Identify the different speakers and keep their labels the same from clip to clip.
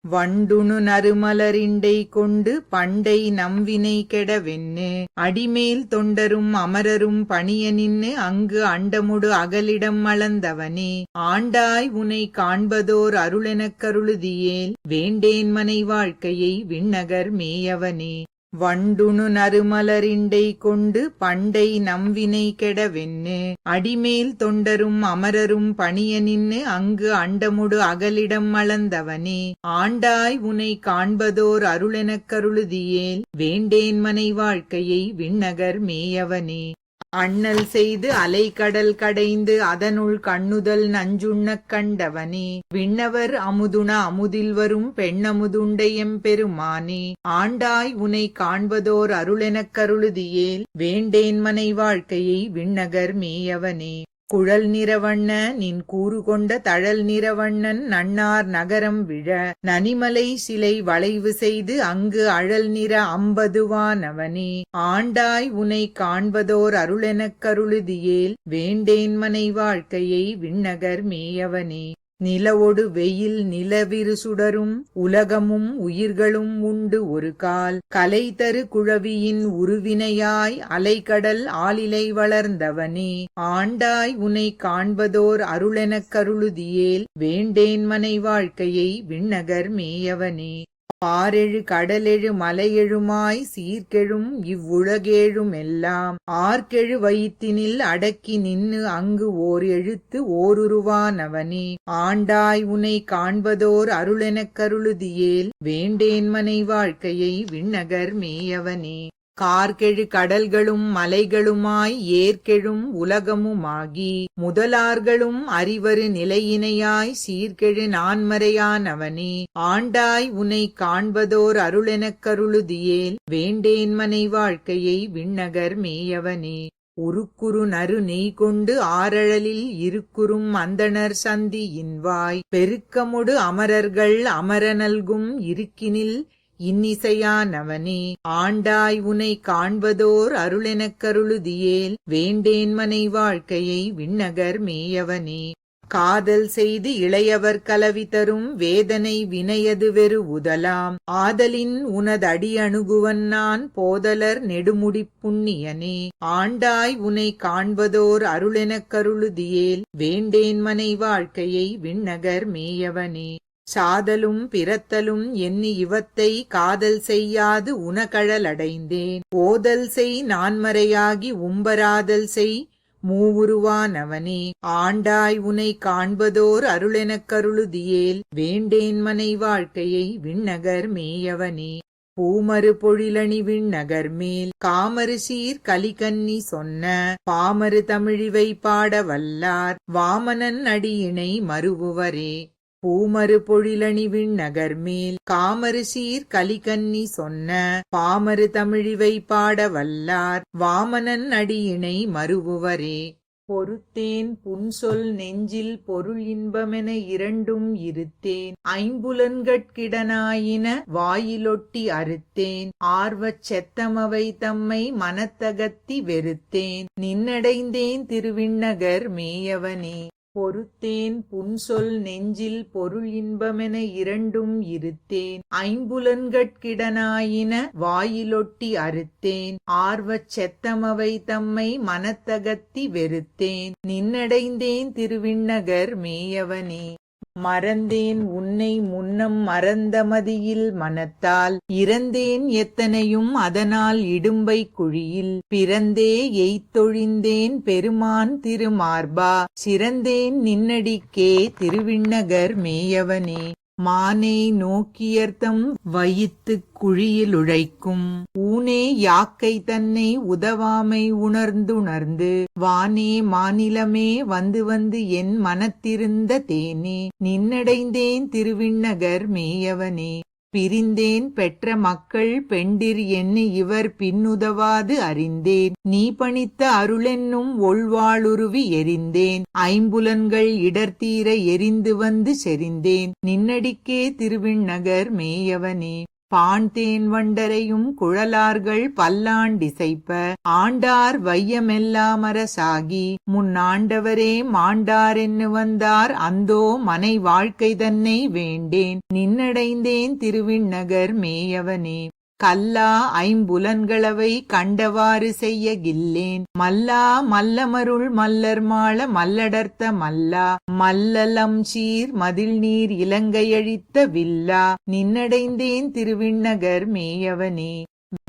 Speaker 1: வண்டுணு நறுமலரிண்டை கொண்டு பண்டை நம்வினை கெடவென்னு அடிமேல் தொண்டரும் அமரரும் பணிய நின்னு அங்கு அண்டமுடு அகலிடம் அளந்தவனே ஆண்டாய் உனை காண்பதோர் அருளெனக் கருளுதியேல் வேண்டேன் மனை வாழ்க்கையை விண்ணகர் மேயவனே வண்டுணு நறுமலரிண்டை கொண்டு பண்டை நம்வினை கெடவென்னு அடிமேல் தொண்டரும் அமரரும் பணிய நின்னு அங்கு அண்டமுடு அகலிடம் அளந்தவனே ஆண்டாய் உனை காண்பதோர் அருளெனக் கருளுதியேல் வேண்டேன் மனை வாழ்க்கையை விண்ணகர் மேயவனே அண்ணல் செய்து அலைகடல் கடைந்து அதனுள் கண்ணுதல் நஞ்சுண்ணக் கண்டவனே விண்ணவர் அமுதுண அமுதில் வரும் பெண்ணமுதுண்டை எம்பெருமானே ஆண்டாய் உனை காண்பதோர் அருளெனக் கருளுதியேல் வேண்டேன் மனை வாழ்க்கையை விண்ணகர் மேயவனே குழல் நிறவண்ண நின் கூறு கொண்ட தழல் நிறவண்ணன் நன்னார் நகரம் விழ நனிமலை சிலை வளைவு செய்து அங்கு அழல் நிற அம்பதுவானவனே ஆண்டாய் உனை காண்பதோர் அருளெனக் கருளுதியேல் வேண்டேன் மனை வாழ்க்கையை விண்ணகர் மேயவனே நிலவொடு வெயில் நிலவிரு சுடரும் உலகமும் உயிர்களும் உண்டு ஒரு கால் கலை தரு குழவியின் உருவினையாய் அலைகடல் ஆலிலை வளர்ந்தவனே ஆண்டாய் உனை காண்பதோர் அருளெனக் கருளுதியேல் வேண்டேன் மனை வாழ்க்கையை விண்ணகர் மேயவனே பாரெழு கடலெழு மலையெழுமாய் சீர்கெழும் இவ்வுலகேழும் எல்லாம் ஆர்கெழு வயிற்றினில் அடக்கி நின்னு அங்கு ஓர் எழுத்து ஓருருவானவனே ஆண்டாய் உனை காண்பதோர் அருளெனக் கருளுதியேல் வேண்டேன் மனை வாழ்க்கையை விண்ணகர் மேயவனே கார்கெழு கடல்களும் மலைகளுமாய் ஏற்கெழும் உலகமுமாகி முதலார்களும் அறிவரு நிலையினையாய் சீர்கெழு நான்மறையானவனே ஆண்டாய் உனை காண்பதோர் அருளெனக் கருளுதியேல் வேண்டேன் மனை வாழ்க்கையை விண்ணகர் மேயவனே உருக்குறு நறு நெய் கொண்டு ஆரழலில் இருக்குறும் அந்தணர் சந்தியின் வாய் பெருக்கமொடு அமரர்கள் அமர நல்கும் இருக்கினில் இன்னிசையானவனே ஆண்டாய் உனை காண்பதோர் அருளெனக் கருளுதியேல் வேண்டேன் மனை வாழ்க்கையை விண்ணகர் மேயவனே காதல் செய்து இளையவர் கலவி தரும் வேதனை வினையது வெறு உதலாம் ஆதலின் உனதடி அணுகுவன் நான் போதலர் நெடுமுடிப் புண்ணியனே ஆண்டாய் உனை காண்பதோர் அருளெனக் கருளுதியேல் வேண்டேன் மனை வாழ்க்கையை விண்ணகர் மேயவனே சாதலும் பிறத்தலும் எண்ணி இவத்தை காதல் செய்யாது உனகழலடைந்தேன் ஓதல் செய் நான்மறையாகி உம்பராதல் செய் மூவுருவானவனே ஆண்டாய் உனை காண்பதோர் அருளெனக் கருளுதியேல் வேண்டேன் மனை வாழ்க்கையை விண்ணகர் மேயவனே பூமரு பொழிலணி விண்ணகர் மேல் காமரு சீர் கலிகன்னி சொன்ன பாமரு தமிழிவை பாட வல்லார் வாமனன் அடியினை மருவுவரே பூமரு பொழிலணி விண்ணகர் மேல் காமரு சீர் கலிகன்னி சொன்ன பாமரு தமிழிவை பாட வல்லார் வாமனன் அடியினை மருவுவரே பொறுத்தேன் புன்சொல் நெஞ்சில் பொருள் இன்பமென இரண்டும் இருத்தேன் ஐம்புலன்கட்கிடனாயின வாயிலொட்டி அறுத்தேன் ஆர்வச் செத்தமவை தம்மை மனத்தகத்தி வெறுத்தேன் நின்னடைந்தேன் திருவிண்ணகர் மேயவனே பொறுத்தேன் புன்சொல் நெஞ்சில் பொருள் இன்பமென இரண்டும் இருத்தேன் ஐம்புலன்கட்கிடனாயின வாயிலொட்டி அறுத்தேன் ஆர்வச் செத்தமவை தம்மை மனத்தகத்தி வெறுத்தேன் நின்னடைந்தேன் திருவிண்ணகர் மேயவனே மறந்தேன் உன்னை முன்னம் மறந்தமதியில் மனத்தால் இறந்தேன் எத்தனையும் அதனால் இடும்பை குழியில் பிறந்தே எய்த்தொழிந்தேன் பெருமான் திருமார்பா சிறந்தேன் நின்னடிக்கே திருவிண்ணகர் மேயவனே மானே நோக்கியர்த்தம் வயித்துக் குழியிலுழைக்கும் ஊனே யாக்கை தன்னை உதவாமை உணர்ந்துணர்ந்து வானே மாநிலமே வந்து வந்து என் மனத்திருந்த தேனே நின்னடைந்தேன் திருவிண்ணகர் மேயவனே பிரிந்தேன் பெற்ற மக்கள் பெண்டிர் எண்ணி இவர் பின்னுதவாது அறிந்தேன் நீ பணித்த அருளென்னும் ஒள்வாளுருவி எரிந்தேன் ஐம்புலன்கள் இடர்த்தீர எரிந்து வந்து செறிந்தேன் நின்னடிக்கே திருவிண்ணகர் மேயவனே பாண்தேன் வண்டரையும் குழலார்கள் பல்லாண்டிசைப்ப ஆண்டார் வையமெல்லாம் அரசாகி முன்னாண்டவரே மாண்டாரென்னு வந்தார் அந்தோ மனை வாழ்க்கை தன்னை வேண்டேன் நின்னடைந்தேன் திருவிண்ணகர் மேயவனே. கல்லா ஐம்புலன்களவை கண்டவாறு செய்ய கில்லேன் மல்லா மல்லமருள் மல்லர் மாள மல்லடர்த்த மல்லா மல்லலம் சீர் மதில் நீர் இலங்கையழித்த வில்லா நின்னடைந்தேன் திருவிண்ணகர் மேயவனே.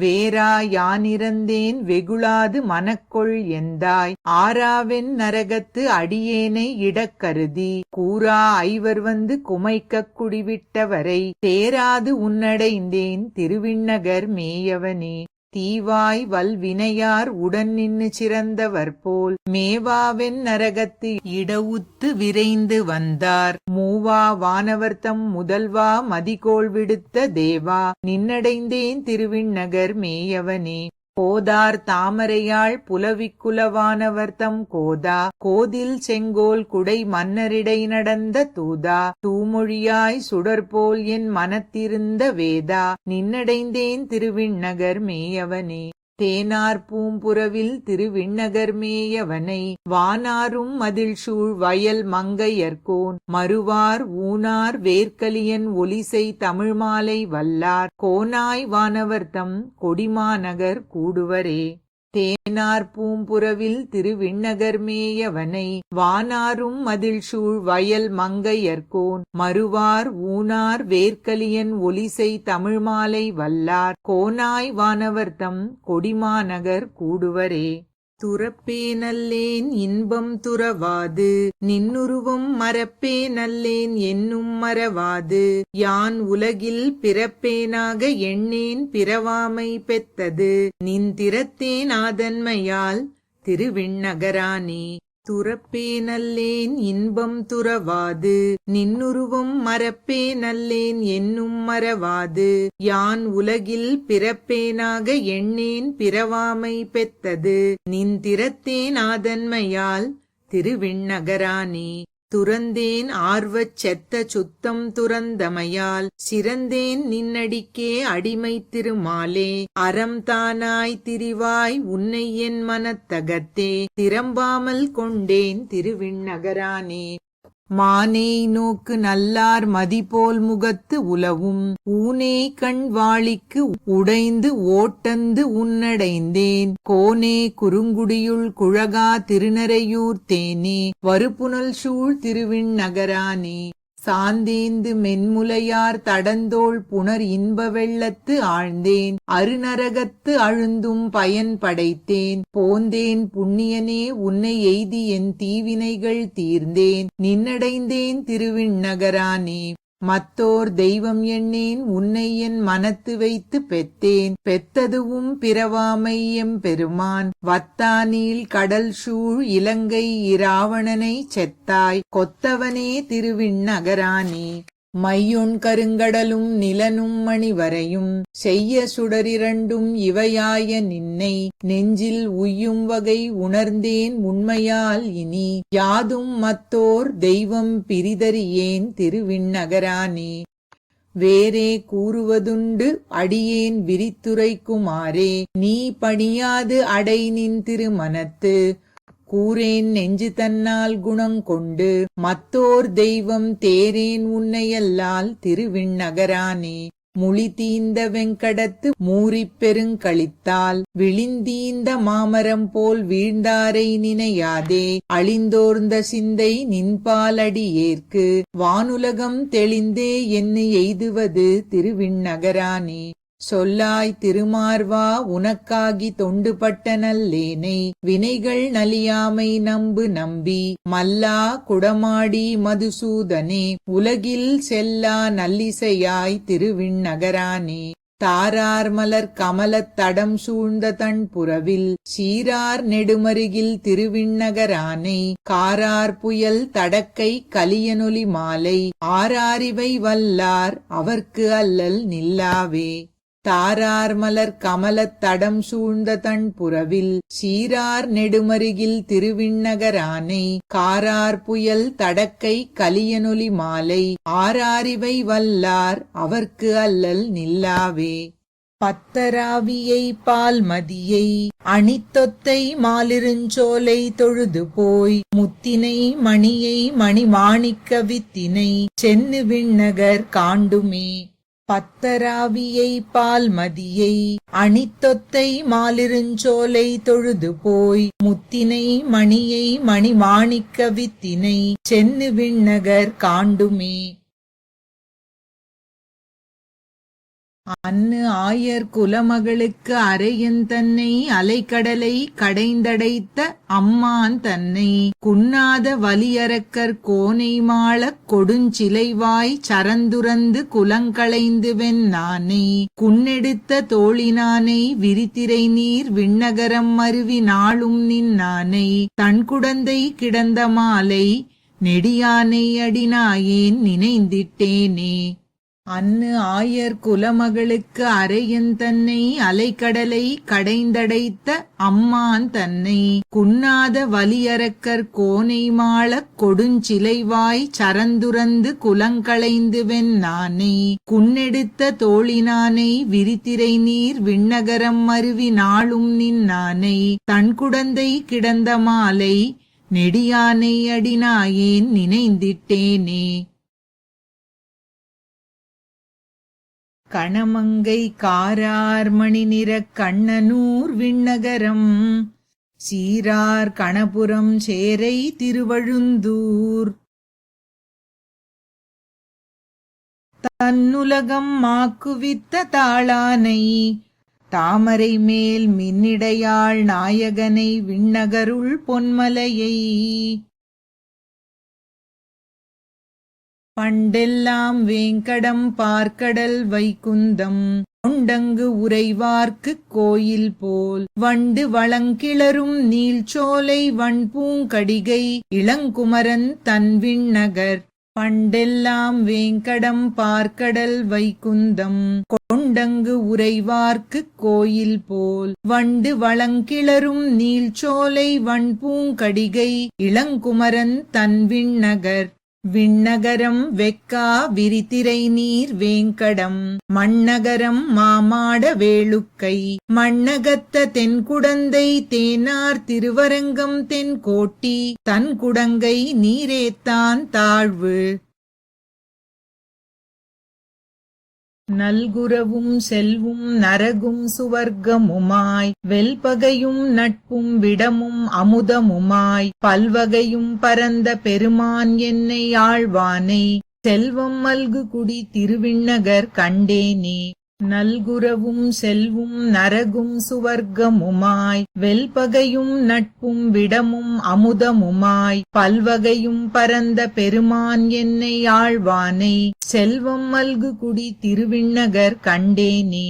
Speaker 1: வேரா யானிறந்தேன் வெகுளாது மனக்கொள் எந்தாய் ஆராவென் நரகத்து அடியேனை இடக்கருதி கூரா ஐவர் வந்து குமைக்கக் குடிவிட்டவரை தேராது உன்னடைந்தேன் திருவிண்ணகர் மேயவனே. தீவாய் வல்வினையார் உடன் நின்னு சிறந்தவர் போல் மேவாவென் நரகத்து இடவுத்து விரைந்து வந்தார் மூவா வானவர்த்தம் முதல்வா மதிகோள் விடுத்த தேவா நின்னடைந்தேன் திருவிண்ணகர் மேயவனே. போதார் தாமரையாள் புலவிக்குலவானவர்த்தம் கோதா கோதில் செங்கோல் குடை மன்னரிடை நடந்த தூதா தூமொழியாய் சுடர்போல் என் மனத்திருந்த வேதா நின்னடைந்தேன் திருவிண்ணகர் மேயவனே. தேனார் பூம்புறவில் திருவிண்ணகர் மேயவனை வானாரும் மதில் சூழ் வயல் மங்கையர்கோன் மறுவார் ஊனார் வேர்க்கலியன் ஒலிசை தமிழ் மாலை வல்லார் கோனாய் வானவர்தம் கொடிமாநகர் கூடுவரே. தேனார் பூம்புறவில் திருவிண்ணகர் மேயவனை வானாரும் மதில் சூழ் வயல் மங்கையர்கோன் மறுவார் ஊனார் வேர்க்கலியன் ஒலிசை தமிழ் மாலை வல்லார் கோனாய் வானவர்தம் கொடிமாநகர் கூடுவரே. துறப்பே நல்லேன் இன்பம் துறவாது நின்னுருவம் மறப்பே நல்லேன் என்னும் மறவாது யான் உலகில் பிறப்பேனாக எண்ணேன் பிறவாமை பெத்தது நின் திறத்தேன் ஆதன்மையால் திருவிண்ணகரானே. துறப்பே நல்லேன் இன்பம் துறவாது நின்னுருவம் மறப்பே நல்லேன் என்னும் மறவாது யான் உலகில் பிறப்பேனாக எண்ணேன் பிறவாமை பெத்தது நின் திறத்தேன் ஆதன்மையால் திருவிண்ணகரானே. துறந்தேன் ஆர்வச் செத்த சுத்தம் துறந்தமையால் சிறந்தேன் நின்னடிக்கே அடிமை திருமாலே அறம் தானாய் திரிவாய் உன்னை என் மனத்தகத்தே திறம்பாமல் கொண்டேன் திருவிண்ணகரானே. மானே நோக்கு நல்லார் மதிபோல் முகத்து உலவும் ஊனே கண் வாளிக்கு உடைந்து ஓட்டந்து உன்னடைந்தேன் கோனே குறுங்குடியுள் குழகா திருநரையூர் தேனே வருப்புனல் சூழ் திருவிண்ணகரானே. சாந்தேந்து மென்முலையார் தடந்தோள் புனர் இன்ப வெள்ளத்து ஆழ்ந்தேன் அருநரகத்து அழுந்தும் பயன் படைத்தேன் போந்தேன் புண்ணியனே உன்னை எய்தி என் தீவினைகள் தீர்ந்தேன் நின்னடைந்தேன் திருவிண்ணகரானே. மத்தோர் தெய்வம் எண்ணேன் உன்னை என் மனத்து வைத்து பெத்தேன் பெத்ததுவும் பிறவாமை எம்பெருமான் வத்தானீள் கடல் சூழ் இலங்கை இராவணனை செத்தாய் கொத்தவனே திருவிண்ணகரானே. மையொன் கருங்கடலும் நிலனும் மணிவரையும் செய்ய சுடரிரண்டும் இவையாய நின்னை நெஞ்சில் உய்யும் வகை உணர்ந்தேன் உண்மையால் இனி யாதும் மத்தோர் தெய்வம் பிரிதறியேன் திருவிண்ணகரானே. வேறே கூறுவதுண்டு அடியேன் விரித்துரைக்குமாறே நீ பணியாது அடை நின் திருமனத்து கூரேன் நெஞ்சு தன்னால் குணங்கொண்டு மத்தோர் தெய்வம் தேரேன் உன்னையல்லால் திருவிண்ணகரானே. முளி தீந்த வெங்கடத்து மூரிப் பெருங்களித்தால் விழிந்தீந்த மாமரம் போல் வீழ்ந்தாரை நினையாதே அழிந்தோர்ந்த சிந்தை நின்பாலடியேற்கு வானுலகம் தெளிந்தே என்னை எய்துவது திருவிண்ணகரானே. சொல்லாய் திருமார்வா உனக்காகி தொண்டுபட்ட நல்லேனை வினைகள் நலியாமை நம்பு நம்பி மல்லா குடமாடி மதுசூதனே உலகில் செல்லா நல்லிசையாய் திருவிண்ணகரானே. தாரார் மலர் கமலத் தடம் சூழ்ந்த தன் புறவில் சீரார் நெடுமருகில் திருவிண்ணகரானை காரார் புயல் தடக்கை கலியனொலி மாலை ஆராரிவை வல்லார் அவர்க்கு அல்லல் நில்லாவே. தாரார் மலர் கமலத் தடம் சூழ்ந்த தன் புறவில் சீரார் நெடுமருகில் திருவிண்ணகரானை காரார் புயல் தடக்கை கலியனொலி மாலை ஆராரிவை வல்லார் அவர்க்கு அல்லல் நில்லாவே. பத்தராவியை பால் மதியை அணித்தொத்தை மாலிருஞ்சோலை தொழுது போய் முத்தினை மணியை மணிமாணிக்க வித்தினை சென்னு விண்ணகர் காண்டுமே. பத்தராவியை பால் மதியை அணித்தொத்தை மாலிருஞ்சோலை தொழுது போய் முத்தினை மணியை மணிமாணிக்க வித்தினை சென்னு விண்ணகர் காண்டுமே. அன்னு ஆயர் குலமகளுக்கு அரையன் தன்னை அலைக்கடலை கடைந்தடைத்த அம்மான் தன்னை குன்னாத வலியரக்கர் கோனை மாளக் கொடுஞ்சிலைவாய் சரந்துரந்து குலங்களைந்து வெண்ணானை குன்னெடுத்த தோழினானை விரித்திரை நீர் விண்ணகரம் மருவி நாளும் நின்னானை தன் குடந்தை கிடந்த மாலை நெடியானை அடினாயேன் நினைந்திட்டேனே. அன்னு ஆயர் குலமகளுக்கு அரையன் தன்னை அலைக்கடலை கடைந்தடைத்த அம்மான் தன்னை குன்னாத வலியரக்கர் கோனை மாளக் கொடுஞ்சிலைவாய் சரந்துரந்து குலங்களைந்து வெண்ணானை குன்னெடுத்த தோழினானை விரித்திரை நீர் விண்ணகரம் மருவி நாளும் நின்னானை தன் குடந்தை கிடந்த மாலை நெடியானை அடினாயேன் நினைந்திட்டேனே. கணமங்கை காரார் மணி நிறக் கண்ணனூர் விண்ணகரம் சீரார் கணபுரம் சேரை திருவழுந்தூர் தன்னுலகம் மாக்குவித்த தாளானை தாமரை மேல் மின்னிடையாள் நாயகனை விண்ணகருள் பொன்மலையை பண்டெல்லாம் வேங்கடம் பார்க்கடல் வைகுந்தம் கொண்டங்கு உறைவார்க்குக் கோயில் போல் வண்டு வளங்கிளரும் நீள்சோலை வன்பூங்கடிகை இளங்குமரன் தன் விண்ணகர் பண்டெல்லாம் வேங்கடம் பார்க்கடல் வைகுந்தம் கொண்டங்கு உறைவார்க்குக் கோயில் போல் வண்டு வளங்கிளரும் நீள்சோலை வன்பூங்கடிகை இளங்குமரன் தன் விண்ணகர் விண்ணகரம் வெக்கா விரித்திரை நீர் வேங்கடம் மண்ணகரம் மாமாட வேளுக்கை மண்ணகத்த தென்குடந்தை தேனார் திருவரங்கம் தென்கோட்டி தன் குடங்கை நீரேத்தான் தாழ்வு நல்குரவும் செல்வும் நரகும் சுவர்க்கமுமாய் வெல்பகையும் நட்பும் விடமும் அமுதமுமாய் பல்வகையும் பரந்த பெருமான் என்னை ஆழ்வானை செல்வம் மல்கு குடி திருவிண்ணகர் கண்டேனே. நல்குரவும் செல்வும் நரகும் சுவர்க்கமுமாய் வெல்பகையும் நட்பும் விடமும் அமுதமுமாய் பல்வகையும் பரந்த பெருமான் என்னை ஆழ்வானை செல்வம் மல்கு குடி திருவிண்ணகர் கண்டேனே.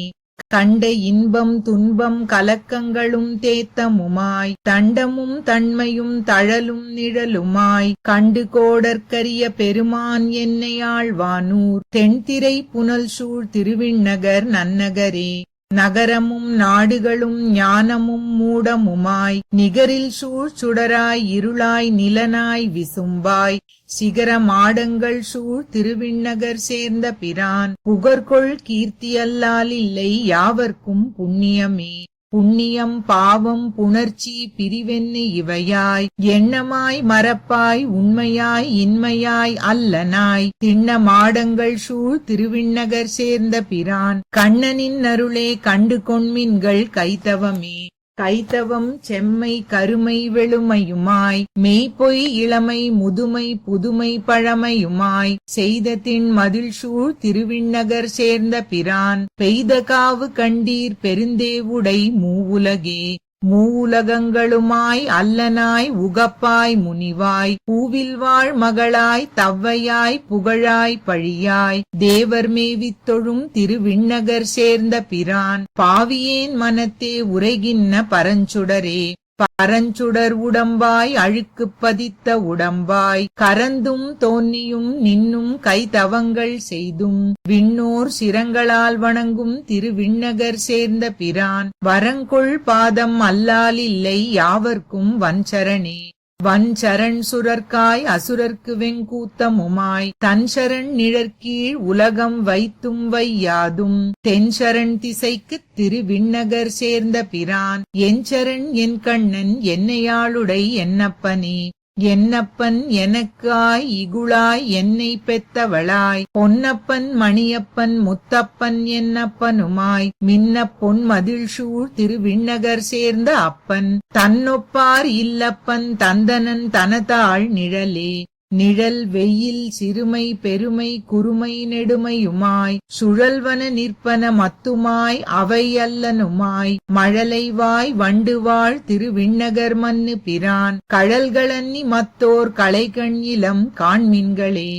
Speaker 1: கண்ட இன்பம் துன்பம் கலக்கங்களும் தேத்தமுமாய் தண்டமும் தன்மையும் தழலும் நிழலுமாய் கண்டு கோடற்கரிய பெருமான் என்னை ஆழ்வானூர் தென்திரை புனல் சூழ் திருவிண்ணகர் நன்னகரே. நகரமும் நாடுகளும் ஞானமும் மூடமுமாய் நிகரில் சூழ் சுடராய் இருளாய் நிலனாய் விசும்பாய் சிகர மாடங்கள் சூழ் திருவிண்ணகர் சேர்ந்த பிரான் புகர்கொள் கீர்த்தியல்லால் இல்லை யாவர்க்கும் புண்ணியமே. புண்ணியம் பாவம் புணர்ச்சி பிரிவென்னு இவையாய் எண்ணமாய் மறப்பாய் உண்மையாய் இன்மையாய் அல்லனாய் திண்ண மாடங்கள் சூழ் திருவிண்ணகர் சேர்ந்த பிரான் கண்ணனின் அருளே கண்டு கொண்மின்கள் கைத்தவமே. கைத்தவம் செம்மை கருமை வெளுமையுமாய் மெய்ப்பொய் இளமை முதுமை புதுமை பழமையுமாய் செய்த தின் மதில் சூழ் திருவிண்ணகர் சேர்ந்த பிரான் பெய்த காவு கண்டீர் பெருந்தேவுடை மூவுலகே. மூவுலகங்களுமாய் அல்லனாய் உகப்பாய் முனிவாய் பூவில் வாழ் மகளாய் தவ்வையாய் புகழாய் பழியாய் தேவர் மேவித் தொழும் திருவிண்ணகர் சேர்ந்த பிரான் பாவியேன் மனத்தே உரைகின்ன பரஞ்சுடரே. பரஞ்சுடர் உடம்பாய் அழுக்குப் பதித்த உடம்பாய் கரந்தும் தோன்னியும் நின்னும் கைதவங்கள் செய்தும் விண்ணோர் சிரங்களால் வணங்கும் திருவிண்ணகர் சேர்ந்த பிரான் வரங்கொள் பாதம் அல்லாலில்லை யாவர்க்கும் வஞ்சரணே. வஞ்சரண் சுரர்க்காய் அசுரர்க்கு வெங்கூத்தமுமாய் தன்சரண் நிழற்கீழ் உலகம் வைத்தும் வையாதும் தென்சரண் திசைக்குத் திருவிண்ணகர் சேர்ந்த பிரான் என்சரண் என் கண்ணன் என்னையாளுடை என்னப்பனே. என்னப்பன் எனக்காய் இகுளாய் என்னை பெத்தவளாய் பொன்னப்பன் மணியப்பன் முத்தப்பன் என்னப்பனுமாய் மின்னப் பொன் மதில் சூழ் திருவிண்ணகர் சேர்ந்த அப்பன் தன்னொப்பார் இல்லப்பன் தந்தனன் தனதாள் நிழலே. நிழல் வெயில் சிறுமை பெருமை குறுமை நெடுமையுமாய் சுழல்வன நிற்பன மத்துமாய் அவை அல்லனுமாய் மழலைவாய் வண்டுவாழ் திருவிண்ணகர் மன்னு பிரான் கழல்களன்னி மத்தோர் களைகண் இளம் காண்மின்களே.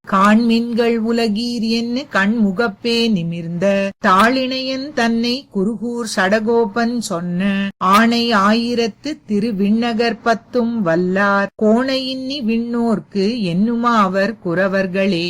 Speaker 1: காண்மின்கள் உலகீர் என்ன கண்முகப்பே நிமிர்ந்த தாளிணையன் தன்னை குருகூர் சடகோபன் சொன்ன ஆணை ஆயிரத்து திருவிண்ணகர் பத்தும் வல்லார் கோணையின்னி விண்ணோர்க்கு என்னுமா அவர் குரவர்களே.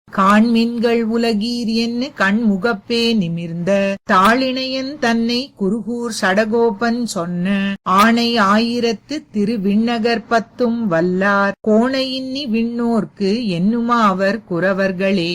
Speaker 1: காண்மின்கள் உலகீர் என்ன கண்முகப்பே நிமிர்ந்த தாளிணையன் தன்னை குருகூர் சடகோபன் சொன்ன ஆணை ஆயிரத்து திருவிண்ணகர் பத்தும் வல்லார் கோணையின்னி விண்ணோர்க்கு என்னுமா அவர் குரவர்களே.